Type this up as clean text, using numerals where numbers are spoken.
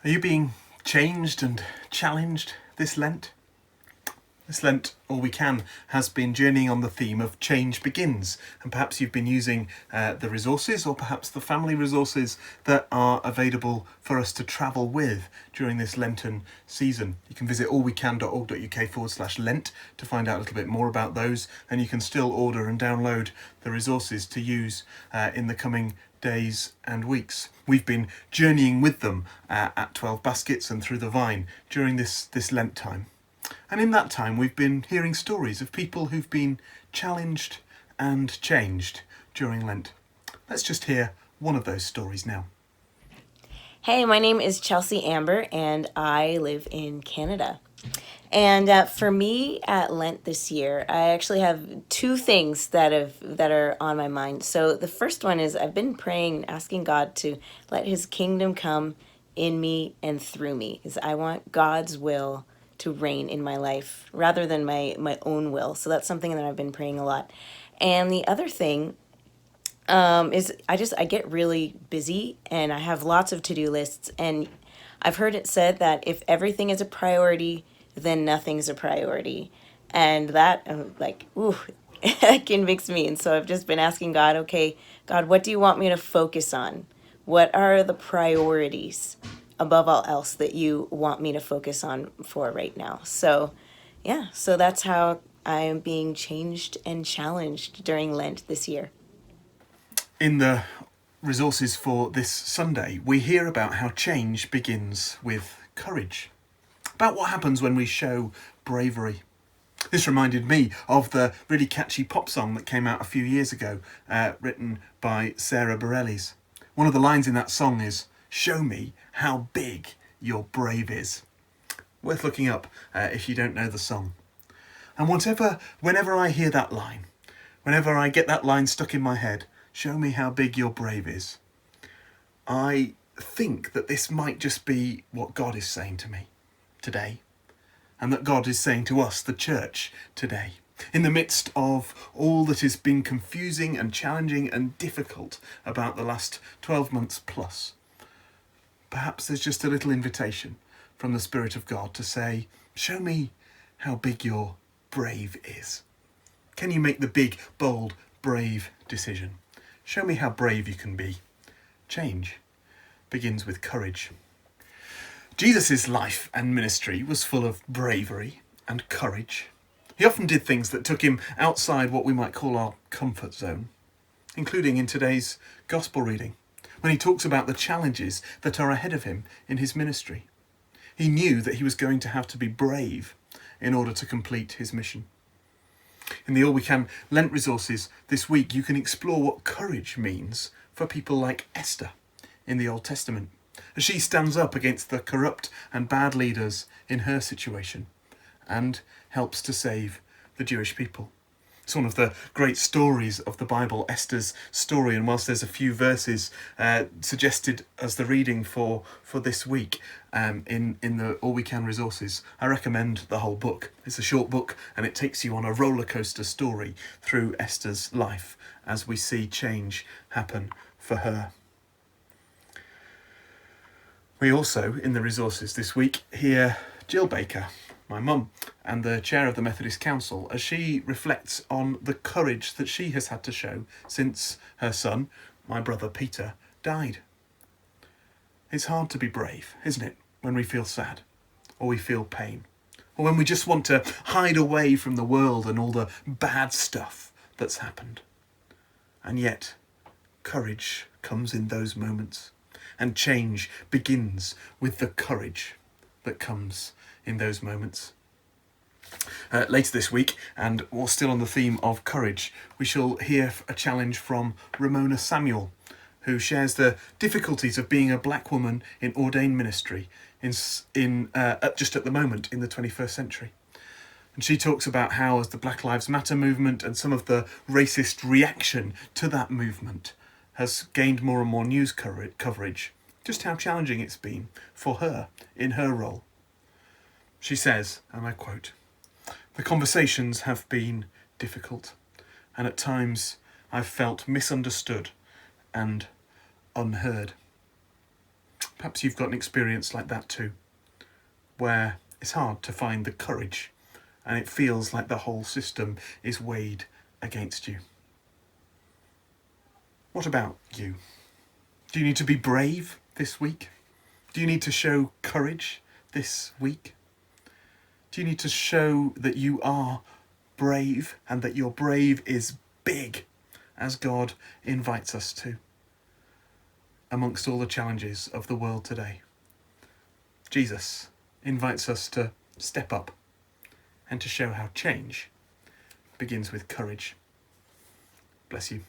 Are you being changed and challenged this Lent? This Lent, All We Can, has been journeying on the theme of change begins, and perhaps you've been using the resources or perhaps the family resources that are available for us to travel with during this Lenten season. You can visit allwecan.org.uk/Lent to find out a little bit more about those, and you can still order and download the resources to use in the coming days and weeks. We've been journeying with them at 12 Baskets and through the Vine during this Lent time. And in that time, we've been hearing stories of people who've been challenged and changed during Lent. Let's just hear one of those stories now. Hey, my name is Chelsea Amber, and I live in Canada. And for me at Lent this year, I actually have two things that are on my mind. So the first one is I've been praying, asking God to let His kingdom come in me and through me, because I want God's will to reign in my life rather than my own will. So that's something that I've been praying a lot. And the other thing is I get really busy and I have lots of to-do lists, and I've heard it said that if everything is a priority, then nothing's a priority. And that ooh, that convicts me. And so I've just been asking God, okay, God, what do you want me to focus on? What are the priorities above all else that you want me to focus on for right now? So yeah, so that's how I am being changed and challenged during Lent this year. In the resources for this Sunday, we hear about how change begins with courage, about what happens when we show bravery. This reminded me of the really catchy pop song that came out a few years ago, written by Sarah Bareilles. One of the lines in that song is, "Show me how big your brave is." Worth looking up if you don't know the song. And whenever I hear that line, whenever I get that line stuck in my head, "Show me how big your brave is," I think that this might just be what God is saying to me today, and that God is saying to us, the church, today. In the midst of all that has been confusing and challenging and difficult about the last 12 months plus, perhaps there's just a little invitation from the Spirit of God to say, show me how big your brave is. Can you make the big, bold, brave decision? Show me how brave you can be. Change begins with courage. Jesus' life and ministry was full of bravery and courage. He often did things that took him outside what we might call our comfort zone, including in today's gospel reading, when he talks about the challenges that are ahead of him in his ministry. He knew that he was going to have to be brave in order to complete his mission. In the All We Can Lent resources this week, you can explore what courage means for people like Esther in the Old Testament, as she stands up against the corrupt and bad leaders in her situation and helps to save the Jewish people. It's one of the great stories of the Bible, Esther's story, and whilst there's a few verses suggested as the reading for this week in the All We Can resources, I recommend the whole book. It's a short book and it takes you on a roller coaster story through Esther's life as we see change happen for her. We also, in the resources this week, hear Jill Baker, my mum, and the chair of the Methodist Council, as she reflects on the courage that she has had to show since her son, my brother Peter, died. It's hard to be brave, isn't it, when we feel sad, or we feel pain, or when we just want to hide away from the world and all the bad stuff that's happened. And yet, courage comes in those moments. And change begins with the courage that comes in those moments. Later this week, and we're still on the theme of courage, we shall hear a challenge from Ramona Samuel, who shares the difficulties of being a black woman in ordained ministry just at the moment in the 21st century. And she talks about how, as the Black Lives Matter movement and some of the racist reaction to that movement has gained more and more news coverage, just how challenging it's been for her in her role. She says, and I quote, "The conversations have been difficult, and at times I've felt misunderstood and unheard." Perhaps you've got an experience like that too, where it's hard to find the courage and it feels like the whole system is weighed against you. What about you? Do you need to be brave this week? Do you need to show courage this week? Do you need to show that you are brave and that your brave is big, as God invites us to, amongst all the challenges of the world today? Jesus invites us to step up and to show how change begins with courage. Bless you.